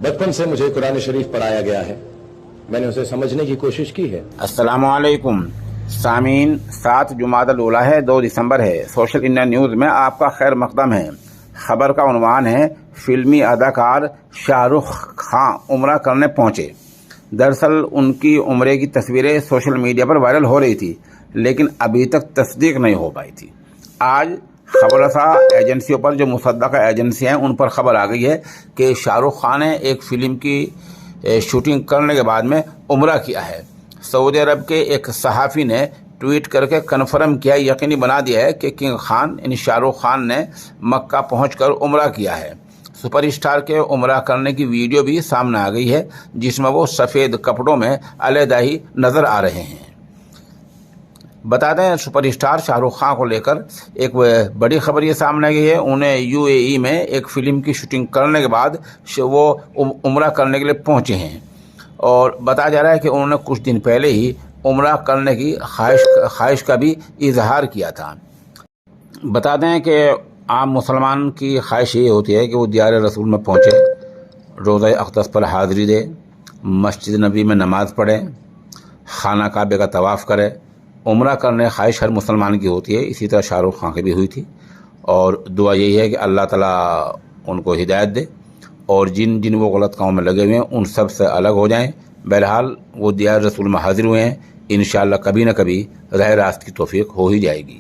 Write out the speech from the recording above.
बचपन से मुझे कुरान शरीफ पढ़ाया गया है, मैंने उसे समझने की कोशिश की है। अस्सलामु अलैकुम सामीन, 7 जुमादल उला है, 2 दिसंबर है। सोशल इंडिया न्यूज़ में आपका खैर मकदम है। खबर का उन्वान है, फिल्मी अदाकार शाहरुख खान उम्रा करने पहुंचे। दरअसल उनकी उम्रे की तस्वीरें सोशल मीडिया पर वायरल हो रही थी, लेकिन अभी तक तस्दीक नहीं हो पाई थी। आज खबरसा एजेंसियों पर, जो मुसद्दक़ा एजेंसी हैं, उन पर खबर आ गई है कि शाहरुख खान ने एक फ़िल्म की शूटिंग करने के बाद में उम्रा किया है। सऊदी अरब के एक सहाफ़ी ने ट्वीट करके कन्फर्म किया, यकीनी बना दिया है कि किंग खान यानी शाहरुख खान ने मक्का पहुंचकर उम्रा किया है। सुपरस्टार के उम्रा करने की वीडियो भी सामने आ गई है, जिसमें वो सफ़ेद कपड़ों में अलहदा ही नज़र आ रहे हैं। बता दें, सुपरस्टार शाहरुख खान को लेकर एक बड़ी खबर ये सामने आई है। उन्हें यूएई में एक फ़िल्म की शूटिंग करने के बाद वो उम्रा करने के लिए पहुंचे हैं, और बताया जा रहा है कि उन्होंने कुछ दिन पहले ही उम्रा करने की ख्वाहिश का भी इजहार किया था। बता दें कि आम मुसलमान की ख्वाहिश ये होती है कि वो दियार रसूल में पहुँचे, रोज़ा अक़दस पर हाज़िरी दे, मस्जिद नबी में नमाज़ पढ़े, खाना काबे का तवाफ़ करे। उम्रा करने ख्वाहिश हर मुसलमान की होती है, इसी तरह शाहरुख खान की भी हुई थी। और दुआ यही है कि अल्लाह ताला उनको हिदायत दे और जिन जिन वो गलत कामों में लगे हुए हैं उन सब से अलग हो जाएं। बहरहाल वो दियार रसूल में हाजिर हुए हैं, इंशाअल्लाह कभी न कभी राह रास्त की तौफीक हो ही जाएगी।